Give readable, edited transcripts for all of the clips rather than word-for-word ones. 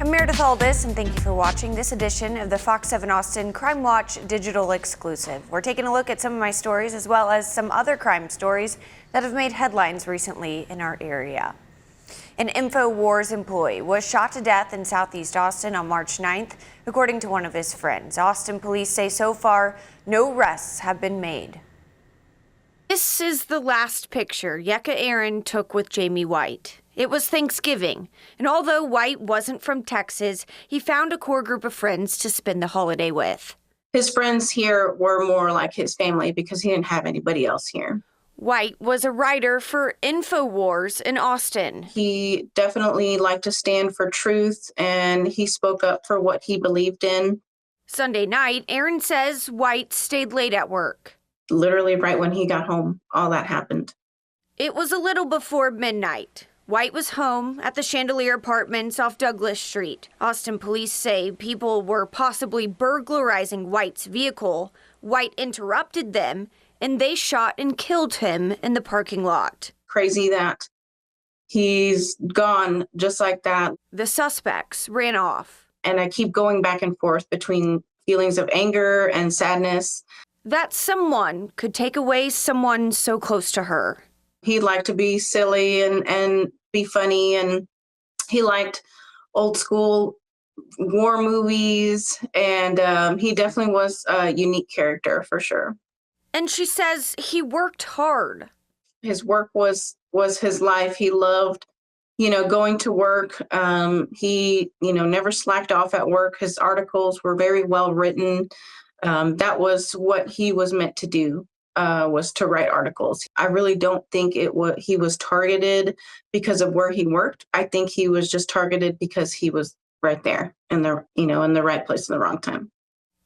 I'm Meredith Aldis, and thank you for watching this edition of the Fox 7 Austin CrimeWatch digital exclusive. We're taking a look at some of my stories as well as some other crime stories that have made headlines recently in our area. An InfoWars employee was shot to death in Southeast Austin on March 9th, according to one of his friends. Austin police say so far no arrests have been made. This is the last picture Yeka Aaron took with Jamie White. It was Thanksgiving, and although White wasn't from Texas, he found a core group of friends to spend the holiday with. His friends here were more like his family because he didn't have anybody else here. White was a writer for InfoWars in Austin. He definitely liked to stand for truth, and he spoke up for what he believed in. Sunday night, Aaron says White stayed late at work. Literally right when he got home, all that happened. It was a little before midnight. White was home at the Chandelier Apartments off Douglas Street. Austin police say people were possibly burglarizing White's vehicle. White interrupted them, and they shot and killed him in the parking lot. Crazy that he's gone just like that. The suspects ran off. And I keep going back and forth between feelings of anger and sadness. That someone could take away someone so close to her. He liked to be silly and be funny, and he liked old school war movies, and he definitely was a unique character for sure. And she says he worked hard. His work was his life. He loved, going to work. He, never slacked off at work. His articles were very well written. That was what he was meant to do. Was to write articles. I really don't think he was targeted because of where he worked. I think he was just targeted because he was right there in the right place in the wrong time.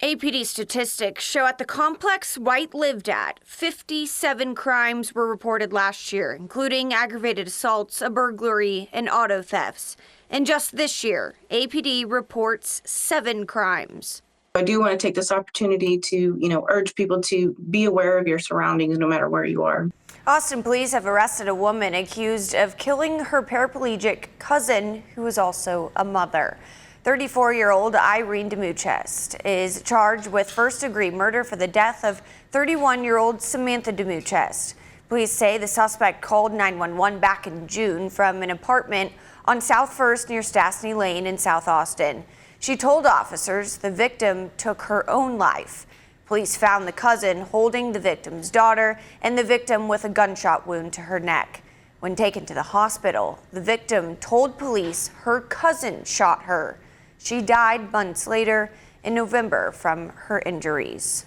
APD statistics show at the complex White lived at, 57 crimes were reported last year, including aggravated assaults, a burglary, and auto thefts. And just this year, APD reports 7 crimes. I do want to take this opportunity to, urge people to be aware of your surroundings no matter where you are. Austin police have arrested a woman accused of killing her paraplegic cousin, who is also a mother. 34-year-old Irene DeMuchest is charged with first-degree murder for the death of 31-year-old Samantha DeMuchest. Police say the suspect called 911 back in June from an apartment on South First near Stastny Lane in South Austin. She told officers the victim took her own life. Police found the cousin holding the victim's daughter and the victim with a gunshot wound to her neck. When taken to the hospital, the victim told police her cousin shot her. She died months later in November from her injuries.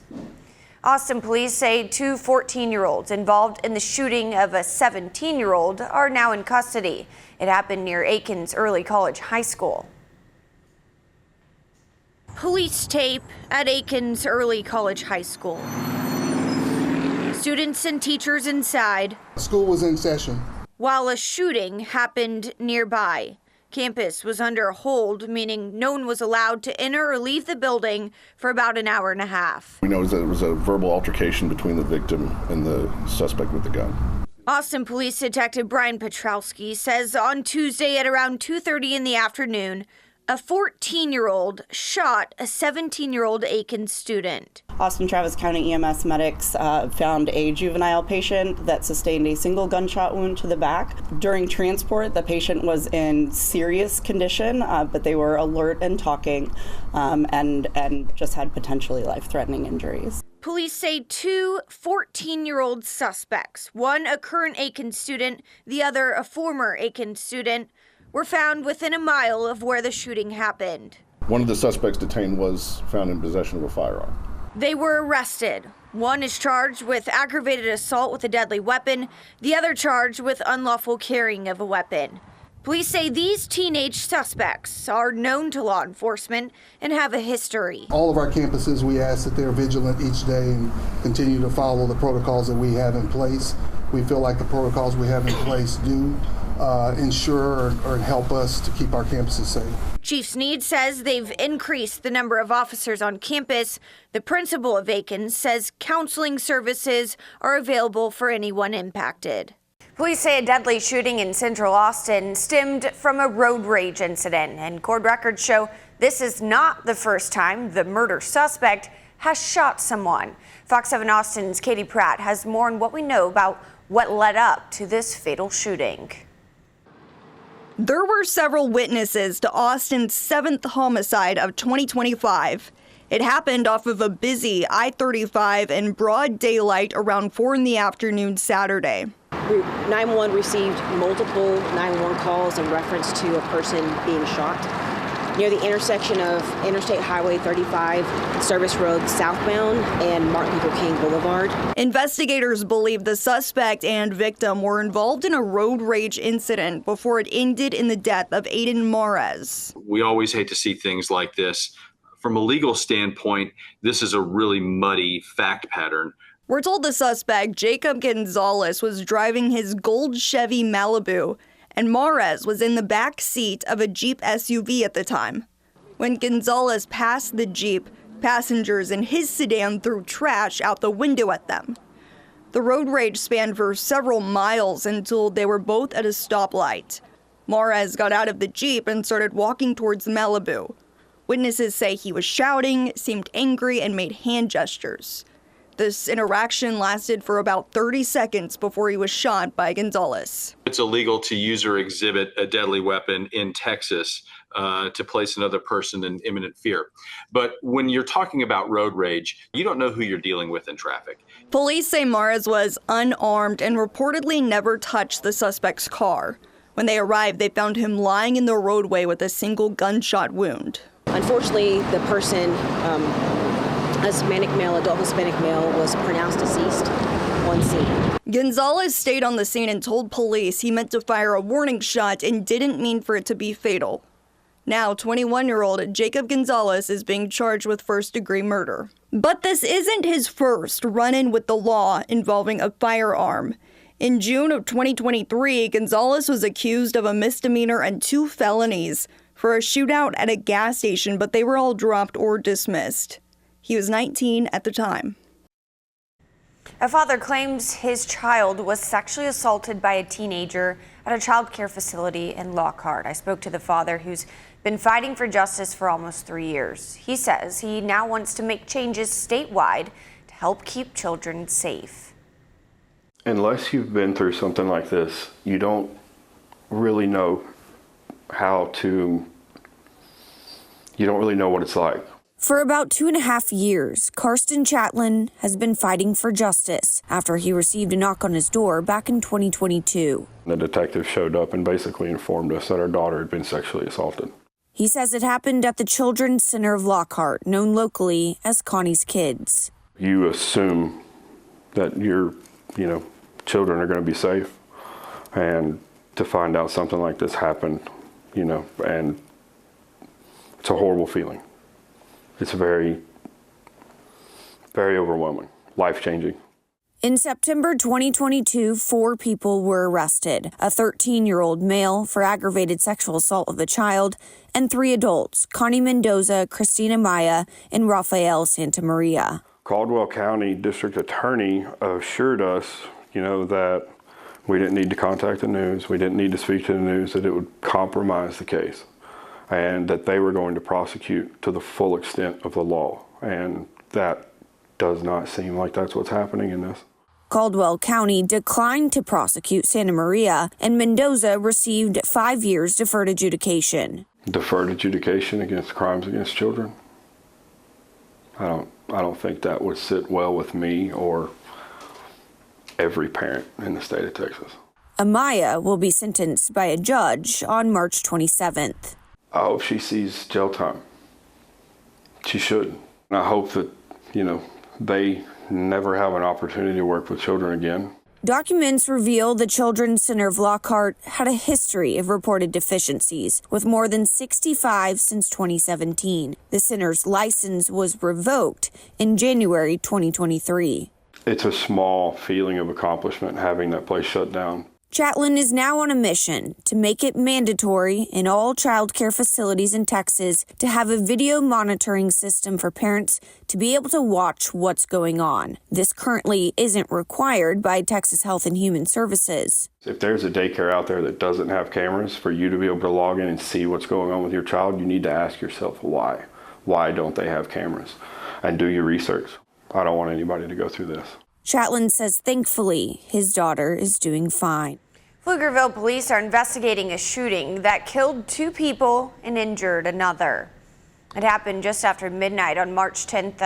Austin police say 2 14-year-olds involved in the shooting of a 17-year-old are now in custody. It happened near Aikens Early College High School. Police tape at Aikens Early College High School. Students and teachers inside. School was in session. While a shooting happened nearby. Campus was under a hold, meaning no one was allowed to enter or leave the building for about an hour and a half. We know that it was a verbal altercation between the victim and the suspect with the gun. Austin Police Detective Brian Petrowski says on Tuesday at around 2:30 in the afternoon, a 14-year-old shot a 17-year-old Aiken student. Austin Travis County EMS medics found a juvenile patient that sustained a single gunshot wound to the back. During transport, the patient was in serious condition, but they were alert and talking and just had potentially life-threatening injuries. Police say 2 14-year-old suspects, one a current Aiken student, the other a former Aiken student, were found within a mile of where the shooting happened. One of the suspects detained was found in possession of a firearm. They were arrested. One is charged with aggravated assault with a deadly weapon, the other charged with unlawful carrying of a weapon. Police say these teenage suspects are known to law enforcement and have a history. All of our campuses, we ask that they're vigilant each day and continue to follow the protocols that we have in place. We feel like the protocols we have in place do ensure or help us to keep our campuses safe. Chief Sneed says they've increased the number of officers on campus. The principal of Aikens says counseling services are available for anyone impacted. Police say a deadly shooting in central Austin stemmed from a road rage incident, and court records show this is not the first time the murder suspect has shot someone. Fox 7 Austin's Katie Pratt has more on what we know about what led up to this fatal shooting. There were several witnesses to Austin's 7th homicide of 2025. It happened off of a busy I-35 in broad daylight around 4 in the afternoon Saturday. 911 received multiple 911 calls in reference to a person being shot near the intersection of Interstate Highway 35, Service Road southbound, and Martin Luther King Boulevard. Investigators believe the suspect and victim were involved in a road rage incident before it ended in the death of Aiden Mares. We always hate to see things like this. From a legal standpoint, this is a really muddy fact pattern. We're told the suspect, Jacob Gonzalez, was driving his gold Chevy Malibu, and Mares was in the back seat of a Jeep SUV at the time. When Gonzalez passed the Jeep, passengers in his sedan threw trash out the window at them. The road rage spanned for several miles until they were both at a stoplight. Mares got out of the Jeep and started walking towards the Malibu. Witnesses say he was shouting, seemed angry, and made hand gestures. This interaction lasted for about 30 seconds before he was shot by Gonzalez. It's illegal to use or exhibit a deadly weapon in Texas to place another person in imminent fear. But when you're talking about road rage, you don't know who you're dealing with in traffic. Police say Mares was unarmed and reportedly never touched the suspect's car. When they arrived, they found him lying in the roadway with a single gunshot wound. Unfortunately, the person, a Hispanic male, adult Hispanic male, was pronounced deceased on scene. Gonzalez stayed on the scene and told police he meant to fire a warning shot and didn't mean for it to be fatal. Now, 21-year-old Jacob Gonzalez is being charged with first-degree murder. But this isn't his first run-in with the law involving a firearm. In June of 2023, Gonzalez was accused of a misdemeanor and 2 felonies for a shootout at a gas station, but they were all dropped or dismissed. He was 19 at the time. A father claims his child was sexually assaulted by a teenager at a child care facility in Lockhart. I spoke to the father, who's been fighting for justice for almost 3 years. He says he now wants to make changes statewide to help keep children safe. Unless you've been through something like this, you don't really know you don't really know what it's like. For about 2.5 years, Karsten Chatlin has been fighting for justice after he received a knock on his door back in 2022. The detective showed up and basically informed us that our daughter had been sexually assaulted. He says it happened at the Children's Center of Lockhart, known locally as Connie's Kids. You assume that your, children are going to be safe, and to find out something like this happened, and it's a horrible feeling. It's very, very overwhelming, life-changing. In September 2022, 4 people were arrested, a 13-year-old male for aggravated sexual assault of a child, and 3 adults, Connie Mendoza, Christina Maya, and Rafael Santamaria. Caldwell County District Attorney assured us, that we didn't need to contact the news, we didn't need to speak to the news, that it would compromise the case, and that they were going to prosecute to the full extent of the law. And that does not seem like that's what's happening in this. Caldwell County declined to prosecute Santamaria, and Mendoza received 5 years deferred adjudication. Deferred adjudication against crimes against children? I don't think that would sit well with me or every parent in the state of Texas. Amaya will be sentenced by a judge on March 27th. I hope she sees jail time. She should. And I hope that, they never have an opportunity to work with children again. Documents reveal the Children's Center of Lockhart had a history of reported deficiencies, with more than 65 since 2017. The center's license was revoked in January 2023. It's a small feeling of accomplishment having that place shut down. Chatelain is now on a mission to make it mandatory in all child care facilities in Texas to have a video monitoring system for parents to be able to watch what's going on. This currently isn't required by Texas Health and Human Services. If there's a daycare out there that doesn't have cameras, for you to be able to log in and see what's going on with your child, you need to ask yourself why. Why don't they have cameras? And do your research. I don't want anybody to go through this. Chatelain says thankfully his daughter is doing fine. Pflugerville police are investigating a shooting that killed 2 people and injured another. It happened just after midnight on March 10th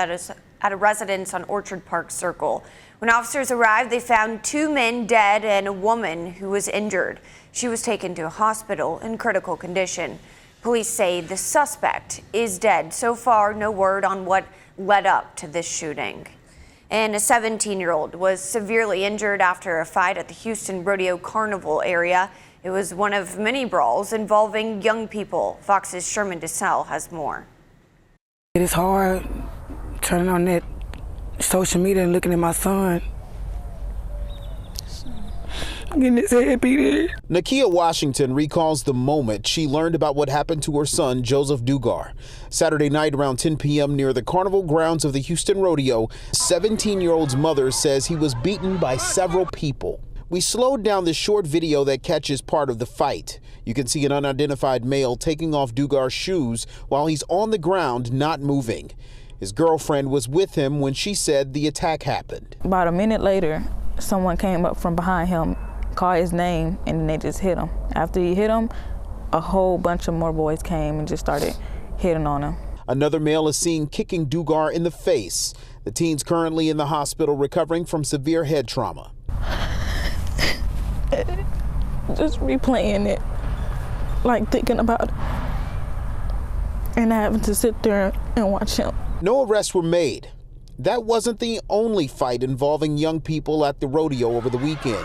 at a residence on Orchard Park Circle. When officers arrived, they found 2 men dead and a woman who was injured. She was taken to a hospital in critical condition. Police say the suspect is dead. So far, no word on what led up to this shooting. And a 17-year-old was severely injured after a fight at the Houston Rodeo Carnival area. It was one of many brawls involving young people. Fox's Sherman DeSalle has more. It is hard turning on that social media and looking at my son. Getting his head beat in. Nakia Washington recalls the moment she learned about what happened to her son, Joseph Dugar. Saturday night around 10 p.m. near the carnival grounds of the Houston Rodeo, 17-year-old's mother says he was beaten by several people. We slowed down the short video that catches part of the fight. You can see an unidentified male taking off Dugar's shoes while he's on the ground, not moving. His girlfriend was with him when she said the attack happened. About a minute later, someone came up from behind him, called his name, and then they just hit him. After he hit him, a whole bunch of more boys came and just started hitting on him. Another male is seen kicking Dugar in the face. The teen's currently in the hospital recovering from severe head trauma. Just replaying it, like thinking about it, and having to sit there and watch him. No arrests were made. That wasn't the only fight involving young people at the rodeo over the weekend.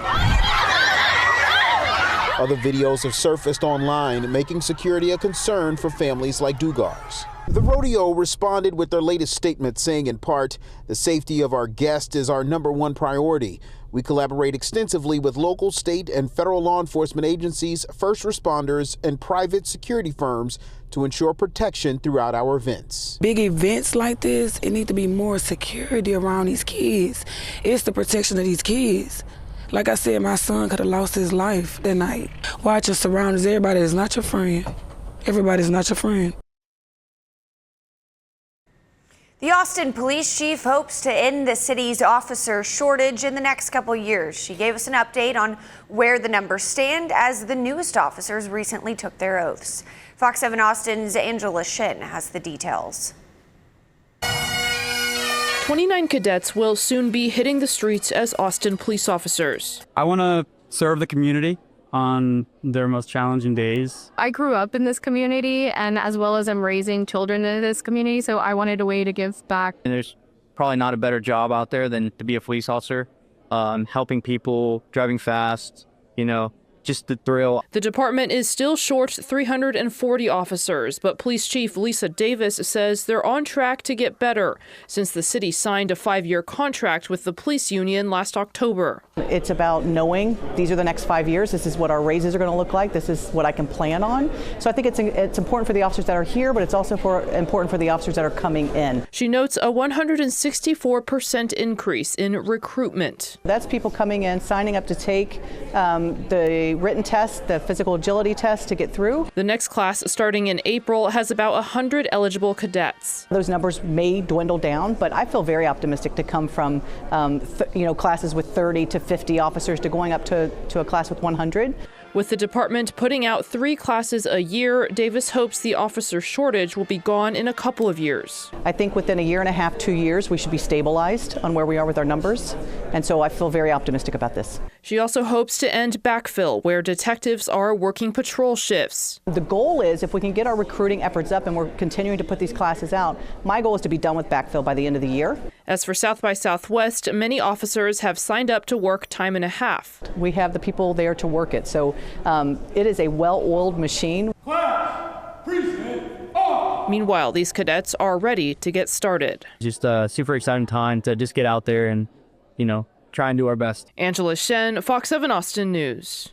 Other videos have surfaced online, making security a concern for families like Dugar's. The rodeo responded with their latest statement saying, in part, the safety of our guests is our #1 priority. We collaborate extensively with local, state, and federal law enforcement agencies, first responders, and private security firms to ensure protection throughout our events. Big events like this, it needs to be more security around these kids. It's the protection of these kids. Like I said, my son could have lost his life that night. Watch your surroundings. Everybody is not your friend. Everybody's not your friend. The Austin police chief hopes to end the city's officer shortage in the next couple years. She gave us an update on where the numbers stand as the newest officers recently took their oaths. Fox 7 Austin's Angela Shin has the details. 29 cadets will soon be hitting the streets as Austin police officers. I want to serve the community on their most challenging days. I grew up in this community, and as well as I'm raising children in this community, so I wanted a way to give back. And there's probably not a better job out there than to be a police officer, helping people, driving fast, just the thrill. The department is still short 340 officers, but Police Chief Lisa Davis says they're on track to get better since the city signed a 5-year contract with the police union last October. It's about knowing these are the next 5 years. This is what our raises are going to look like. This is what I can plan on. So I think it's important for the officers that are here, but it's also important for the officers that are coming in. She notes a 164% increase in recruitment. That's people coming in, signing up to take the written test, the physical agility test to get through. The next class, starting in April, has about 100 eligible cadets. Those numbers may dwindle down, but I feel very optimistic to come from classes with 30 to 50 officers to going up to a class with 100. With the department putting out 3 classes a year, Davis hopes the officer shortage will be gone in a couple of years. I think within a year and a half, 2 years, we should be stabilized on where we are with our numbers. And so I feel very optimistic about this. She also hopes to end backfill, where detectives are working patrol shifts. The goal is, if we can get our recruiting efforts up and we're continuing to put these classes out, my goal is to be done with backfill by the end of the year. As for South by Southwest, many officers have signed up to work time and a half. We have the people there to work it, so it is a well-oiled machine. Meanwhile, these cadets are ready to get started. Just a super exciting time to just get out there and, try and do our best. Angela Shen, Fox 7 Austin News.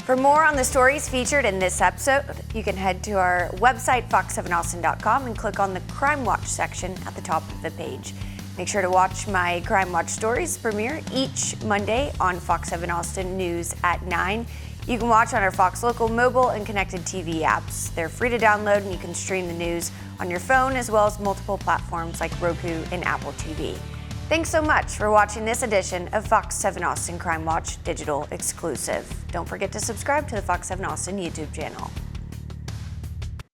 For more on the stories featured in this episode, you can head to our website, fox7austin.com, and click on the CrimeWatch section at the top of the page. Make sure to watch my CrimeWatch stories premiere each Monday on Fox 7 Austin News at 9. You can watch on our Fox Local mobile and connected TV apps. They're free to download, and you can stream the news on your phone as well as multiple platforms like Roku and Apple TV. Thanks so much for watching this edition of Fox 7 Austin Crime Watch Digital Exclusive. Don't forget to subscribe to the Fox 7 Austin YouTube channel.